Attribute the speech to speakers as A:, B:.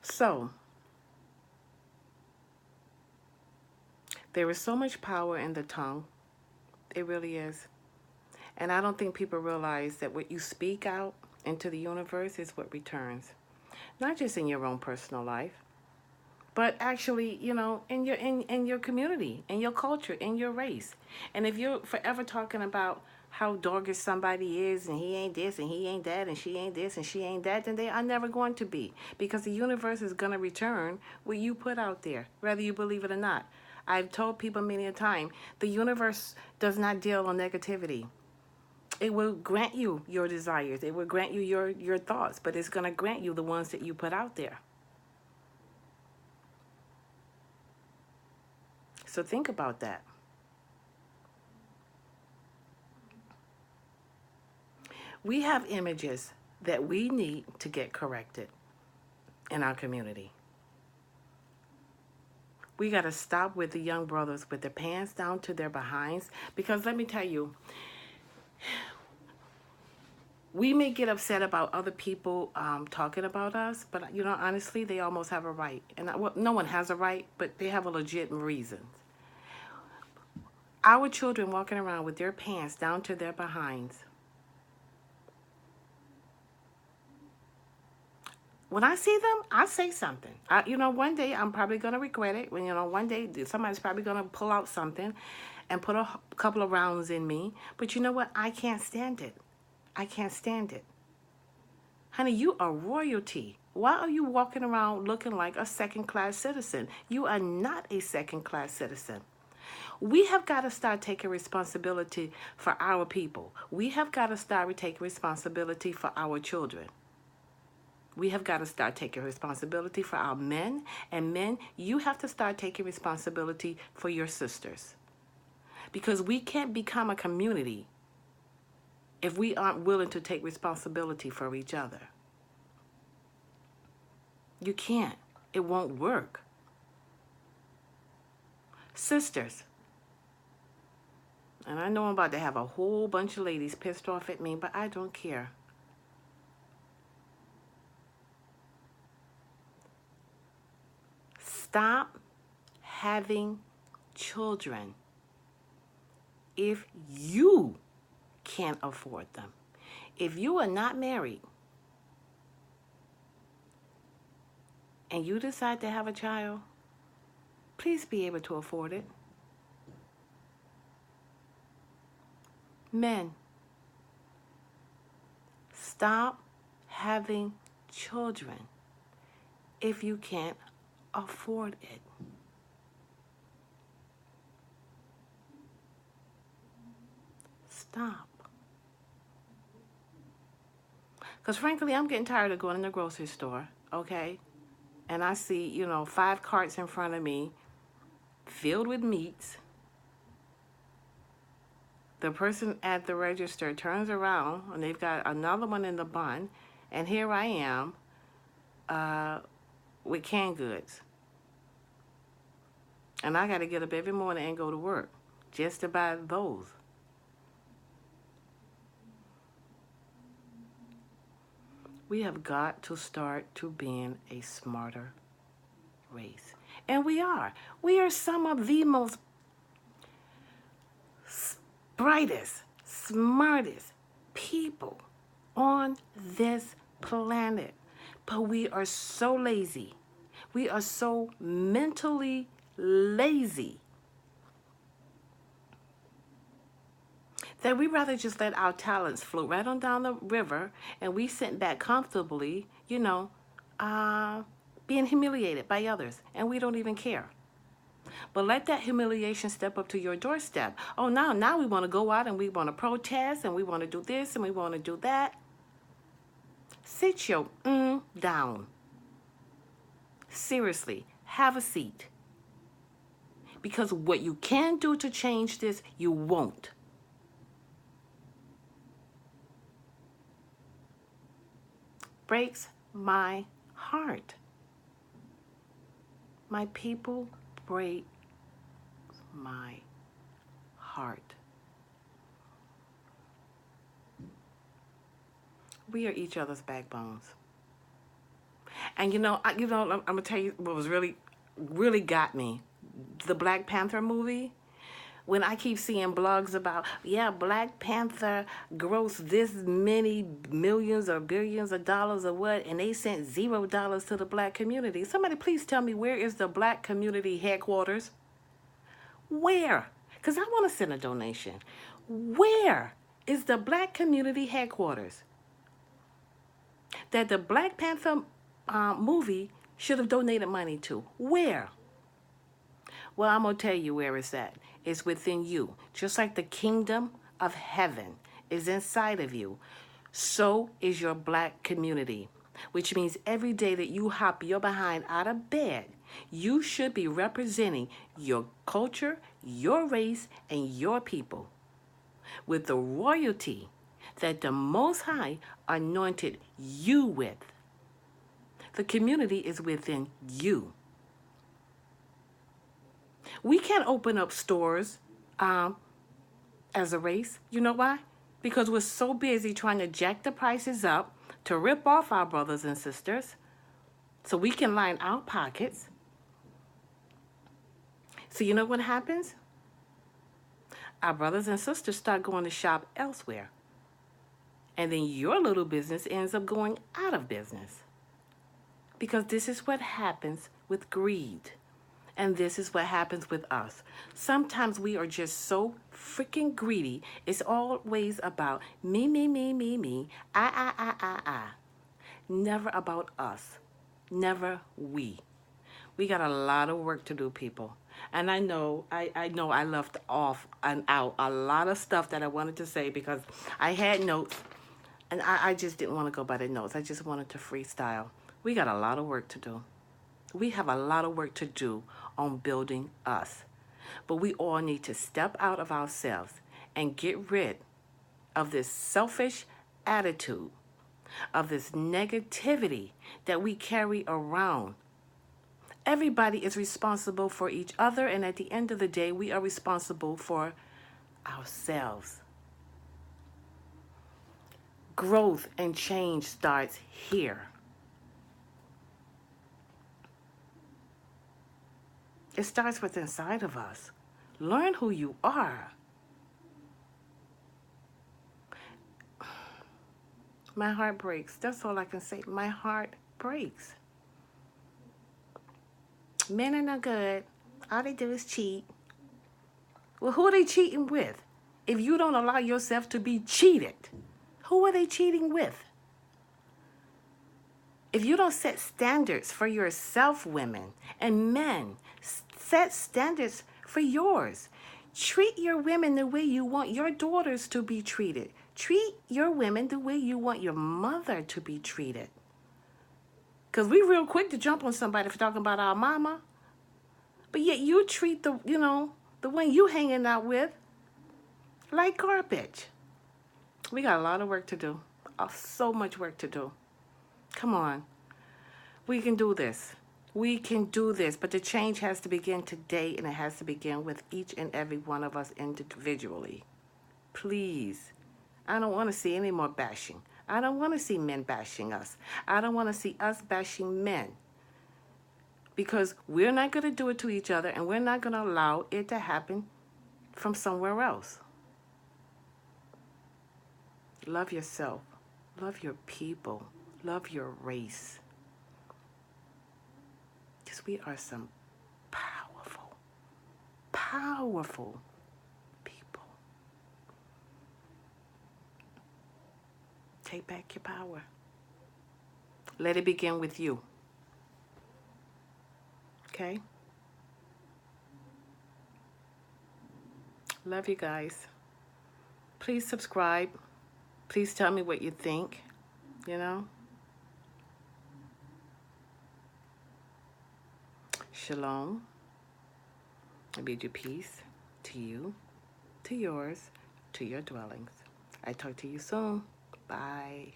A: So, there is so much power in the tongue. It really is. And I don't think people realize that what you speak out into the universe is what returns. Not just in your own personal life, but actually, in your community, in your culture, in your race. And if you're forever talking about how doggish somebody is and he ain't this and he ain't that and she ain't this and she ain't that, then they are never going to be, because the universe is going to return what you put out there, whether you believe it or not. I've told people many a time, the universe does not deal on negativity. It will grant you your desires, it will grant you your thoughts, but it's going to grant you the ones that you put out there. So think about that. We have images that we need to get corrected in our community. We got to stop with the young brothers with their pants down to their behinds, because let me tell you, we may get upset about other people talking about us, but honestly, they almost have a right. And well, no one has a right, but they have a legit reason. Our children walking around with their pants down to their behinds. When I see them, I say something. One day I'm probably going to regret it. When, one day somebody's probably going to pull out something and put a couple of rounds in me. But you know what? I can't stand it. I can't stand it. Honey, you are royalty. Why are you walking around looking like a second-class citizen? You are not a second-class citizen. We have got to start taking responsibility for our people. We have got to start taking responsibility for our children. We have got to start taking responsibility for our men. And men, you have to start taking responsibility for your sisters. Because we can't become a community if we aren't willing to take responsibility for each other. You can't. It won't work. Sisters. And I know I'm about to have a whole bunch of ladies pissed off at me, but I don't care. Stop having children if you can't afford them. If you are not married and you decide to have a child, please be able to afford it. Men, stop having children if you can't afford it. Stop. Because frankly, I'm getting tired of going in the grocery store, okay? And I see, 5 carts in front of me filled with meats. The person at the register turns around and they've got another one in the bun. And here I am with canned goods. And I got to get up every morning and go to work just to buy those. We have got to start to being a smarter race. And we are. We are some of the most brightest, smartest people on this planet. But we are so lazy. We are so mentally lazy that we rather just let our talents float right on down the river, and we sit back comfortably, being humiliated by others, and we don't even care. But let that humiliation step up to your doorstep. Oh, now we want to go out and we want to protest and we want to do this and we want to do that. Sit your down. Seriously, have a seat. Because what you can do to change this, you won't. Breaks my heart. My people break my heart. We are each other's backbones. And I'm gonna tell you what was really got me. The Black Panther movie. When I keep seeing blogs about, yeah, Black Panther grossed this many millions or billions of dollars or what, and they sent $0 to the black community. Somebody please tell me, where is the black community headquarters? Where? Because I want to send a donation. Where is the black community headquarters that the Black Panther movie should have donated money to? Where? Well, I'm going to tell you where it's at. It's within you. Just like the kingdom of heaven is inside of you, so is your black community. Which means every day that you hop your behind out of bed, you should be representing your culture, your race, and your people with the royalty that the Most High anointed you with. The community is within you. We can't open up stores as a race. You know why? Because we're so busy trying to jack the prices up to rip off our brothers and sisters so we can line our pockets. So you know what happens? Our brothers and sisters start going to shop elsewhere. And then your little business ends up going out of business. Because this is what happens with greed. And this is what happens with us. Sometimes we are just so freaking greedy. It's always about me, me, me, me, me. I. Never about us. Never we. We got a lot of work to do, people. And I know I left off and out a lot of stuff that I wanted to say because I had notes. And I just didn't want to go by the notes. I just wanted to freestyle. We got a lot of work to do. We have a lot of work to do on building us. But we all need to step out of ourselves and get rid of this selfish attitude, of this negativity that we carry around. Everybody is responsible for each other, and at the end of the day, we are responsible for ourselves. Growth and change starts here. It starts with inside of us. Learn who you are. My heart breaks. That's all I can say. My heart breaks. Men are not good. All they do is cheat. Well, who are they cheating with? If you don't allow yourself to be cheated, who are they cheating with? If you don't set standards for yourself, women and men, set standards for yours. Treat your women the way you want your daughters to be treated. Treat your women the way you want your mother to be treated. Because we real quick to jump on somebody for talking about our mama. But yet you treat the one you hanging out with like garbage. We got a lot of work to do. So much work to do. Come on. We can do this. We can do this. But the change has to begin today, and it has to begin with each and every one of us individually. Please. I don't want to see any more bashing. I don't want to see men bashing us. I don't want to see us bashing men. Because we're not going to do it to each other, and we're not going to allow it to happen from somewhere else. Love yourself. Love your people. Love your race. Because we are some powerful, powerful people. Take back your power. Let it begin with you. Okay? Love you guys. Please subscribe. Please tell me what you think. Shalom. I bid you peace to you, to yours, to your dwellings. I talk to you soon. Bye.